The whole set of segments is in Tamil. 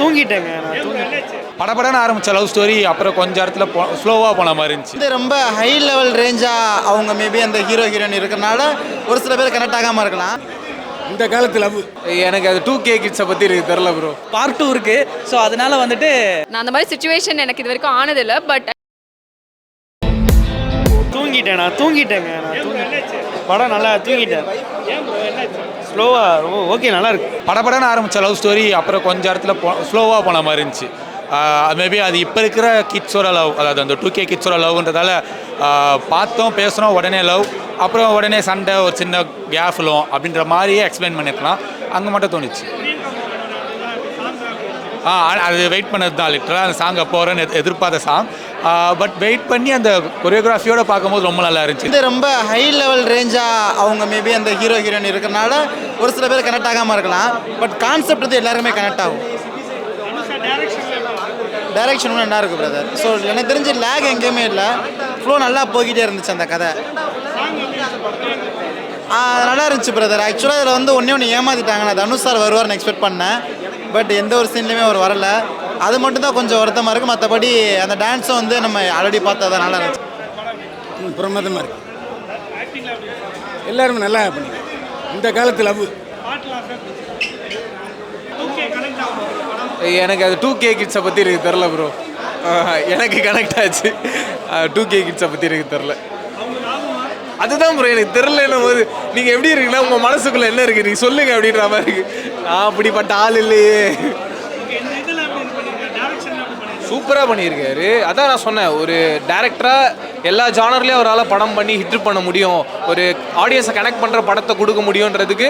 தூங்கிட்டேங்க. படபடன்னு ஆரம்பிச்ச லவ் ஸ்டோரி அப்புறம் கொஞ்ச இடத்துல ஸ்லோவாக போன மாதிரி இருந்துச்சு. இது ரொம்ப ஹை லெவல் ரேஞ்சாக அவங்க மேபி அந்த ஹீரோ ஹீரோயின் இருக்கிறனால ஒரு சில பேர் கனெக்ட் ஆகாமல் இருக்கலாம். இந்த காலத்து லவ் எனக்கு அது 2K கிட்ஸை பற்றி எனக்கு தெரில ப்ரோ. பார்ட் 2 இருக்கு. ஸோ அதனால வந்துட்டு நான் அந்த மாதிரி சுச்சுவேஷன் எனக்கு இது வரைக்கும் ஆனதில்லை. பட் தூங்கிட்டேங்க. படம் நல்லா தூங்கிட்டேன். ஸ்லோவாக ஓகே நல்லா இருக்கு. படபடன்னு ஆரம்பிச்ச லவ் ஸ்டோரி அப்புறம் கொஞ்ச இடத்துல ஸ்லோவாக போன மாதிரி இருந்துச்சு. மேபி அது இப்போ இருக்கிற கிட்ஸோட லவ், அதாவது அந்த 2K கிட்ஸோட லவ்ன்றதால பார்த்தோம் பேசுகிறோம் உடனே லவ், அப்புறம் உடனே சண்டை, ஒரு சின்ன கேஃப்லும் அப்படின்ற மாதிரியே எக்ஸ்பிளைன் பண்ணியிருக்கலாம். அங்கே மட்டும் தோணுச்சு. அது வெயிட் பண்ணது தான் லிட்டராக அந்த சாங் போகிறேன்னு எதிர்பார்த்த சாங். பட் வெயிட் பண்ணி அந்த கொரியோகிராஃபியோடு பார்க்கும்போது ரொம்ப நல்லா இருந்துச்சு. இது ரொம்ப ஹை லெவல் ரேஞ்சாக அவங்க மேபி அந்த ஹீரோ ஹீரோயின் இருக்கிறனால ஒரு சில பேர் கனெக்ட் ஆகாமல் இருக்கலாம். பட் கான்செப்ட் வந்து எல்லாருமே கனெக்ட் ஆகும். டைரக்ஷன் நல்லா இருக்குது பிரதர். ஸோ எனக்கு தெரிஞ்சு லேக் எங்கேயுமே இல்லை, ஃப்ளோ நல்லா போய்கிட்டே இருந்துச்சு அந்த கதை. நல்லா இருந்துச்சு பிரதர். ஆக்சுவலாக இதில் வந்து ஒன்று ஏமாற்றிட்டாங்க. நான் தனுஷ் சார் வருவார்னு எக்ஸ்பெக்ட் பண்ணேன். பட் எந்த ஒரு சீன்லையுமே அவர் வரல. அது மட்டும் தான் கொஞ்சம் வருத்தமாக இருக்குது. மற்றபடி அந்த டான்ஸும் வந்து நம்ம ஆல்ரெடி பார்த்தா நல்லா இருந்துச்சு. பிரமாதமாக இருக்கு. எல்லாருமே நல்லா பண்ணி இந்த காலத்து லவ். எனக்கு அது 2K கிட்ஸை பற்றி எனக்கு தெரில ப்ரோ. எனக்கு கனெக்ட் ஆச்சு. 2K கிட்ஸை பற்றி எனக்கு தெரில. அதுதான் ப்ரோ எனக்கு தெரிலன்னும் போது நீங்கள் எப்படி இருக்குன்னா உங்கள் மனசுக்குள்ளே என்ன இருக்குது நீங்கள் சொல்லுங்கள் அப்படின்ற மாதிரி இருக்குது. நான் அப்படிப்பட்ட ஆள் இல்லையே. சூப்பராக பண்ணியிருக்காரு. அதான் நான் சொன்னேன், ஒரு டேரக்டராக எல்லா ஜானர்லேயும் அவரால் படம் பண்ணி ஹிட் பண்ண முடியும், ஒரு ஆடியன்ஸை கனெக்ட் பண்ணுற படத்தை கொடுக்க முடியுன்றதுக்கு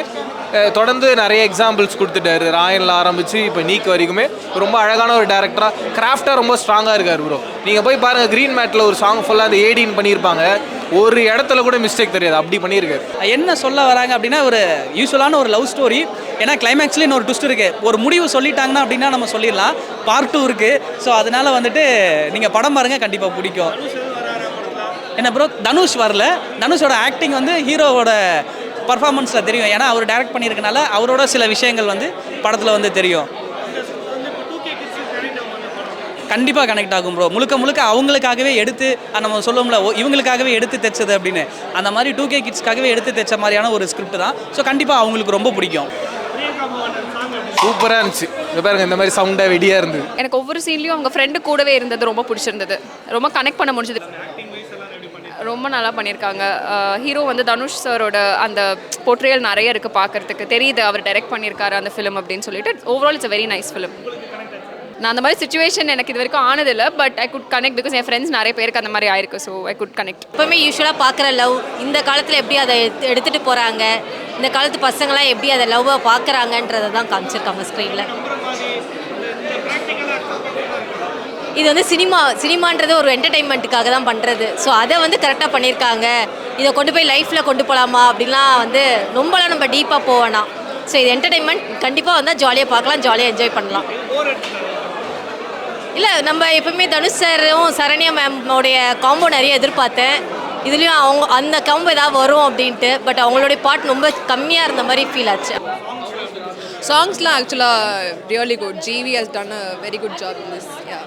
தொடர்ந்து நிறைய எக்ஸாம்பிள்ஸ் கொடுத்துட்டாரு. ராயனில் ஆரம்பித்து இப்போ நீக்கு வரைக்குமே ரொம்ப அழகான ஒரு டேரக்டராக, கிராஃப்டாக ரொம்ப ஸ்ட்ராங்காக இருக்கார் ப்ரோ. நீங்கள் போய் பாருங்கள், க்ரீன் மேட்டில் ஒரு சாங் ஃபுல்லாக அந்த ஏடின்னு பண்ணியிருப்பாங்க, ஒரு இடத்துல கூட மிஸ்டேக் தெரியாது, அப்படி பண்ணியிருக்காரு. என்ன சொல்ல வராங்க அப்படின்னா, ஒரு யூஸ்வலான ஒரு லவ் ஸ்டோரி. ஏன்னா கிளைமேக்ஸ்லேயும் இன்னொரு ட்விஸ்ட் இருக்குது. ஒரு முடிவு சொல்லிட்டாங்கன்னா அப்படின்னா நம்ம சொல்லிடலாம். பார்ட் 2 இருக்குது. ஸோ அதனால் வந்துட்டு நீங்கள் படம் பாருங்கள், கண்டிப்பாக பிடிக்கும். என்ன ப்ரோ, தனுஷ் வரல. தனுஷோட ஆக்டிங் வந்து ஹீரோவோட பர்ஃபார்மன்ஸில் தெரியும். ஏன்னா அவர் டைரக்ட் பண்ணியிருக்கனால அவரோட சில விஷயங்கள் வந்து படத்தில் வந்து தெரியும். கண்டிப்பாக கனெக்ட் ஆகும் ப்ரோ. முழுக்க முழுக்க அவங்களுக்காகவே எடுத்து நம்ம சொல்லுவோம்ல, இவங்களுக்காகவே எடுத்து தைச்சது அப்படின்னு, அந்த மாதிரி 2K கிட்ஸ்க்காகவே எடுத்து தைச்ச மாதிரியான ஒரு ஸ்கிரிப்ட் தான். ஸோ கண்டிப்பாக அவங்களுக்கு ரொம்ப பிடிக்கும். சூப்பராக இருந்துச்சு. பாருங்க, இந்த மாதிரி சவுண்டாக வெடியாக இருந்தது. எனக்கு ஒவ்வொரு சீன்லேயும் அவங்க ஃப்ரெண்டு கூடவே இருந்தது ரொம்ப பிடிச்சிருந்தது. ரொம்ப கனெக்ட் பண்ண முடிஞ்சது. ரொம்ப நல்லா பண்ணியிருக்காங்க. ஹீரோ வந்து தனுஷ் சாரோட அந்த போர்ட்ரேயல் நிறைய இருக்குது பார்க்குறதுக்கு தெரியுது. அவர் டைரக்ட் பண்ணியிருக்காரு அந்த ஃபிலிம் அப்படின்னு சொல்லிட்டு. Overall it's a very nice film. நான் அந்த மாதிரி சுச்சுவேஷன் எனக்கு இது வரைக்கும் ஆனதில்லை. But I could connect because என் ஃப்ரெண்ட்ஸ் நிறைய பேருக்கு அந்த மாதிரி ஆயிருக்கு. So I could connect. எப்போவுமே யூஸ்வலாக பார்க்குற லவ் இந்த காலத்தில் எப்படி அதை எடுத்துகிட்டு போகிறாங்க, இந்த காலத்து பசங்களாம் எப்படி அதை லவ்வை பார்க்குறாங்கன்றதை தான் காமிச்சிருக்காங்க ஸ்க்ரீனில். இது வந்து சினிமான்றது ஒரு என்டர்டெயின்மெண்ட்டுக்காக தான் பண்ணுறது. ஸோ அதை வந்து கரெக்டாக பண்ணியிருக்காங்க. இதை கொண்டு போய் லைஃப்பில் கொண்டு போகலாமா அப்படின்லாம் வந்து ரொம்பலாம் நம்ம டீப்பாக போவேணாம். ஸோ இது என்டர்டெயின்மெண்ட், கண்டிப்பாக வந்தால் ஜாலியாக பார்க்கலாம், ஜாலியாக என்ஜாய் பண்ணலாம். இல்லை, நம்ம எப்பவுமே தனுஷ் சாரும் சரண்யா மேமோடைய காம்போ நிறைய எதிர்பார்த்தேன். இதுலேயும் அவங்க அந்த காம்போ ஏதாவது வரும் அப்படின்ட்டு. பட் அவங்களுடைய பாட் ரொம்ப கம்மியாக இருந்த மாதிரி ஃபீல் ஆச்சு. சாங்ஸ்லாம் ஆக்சுவலாக really good. GV has done a very good job in this. Yeah.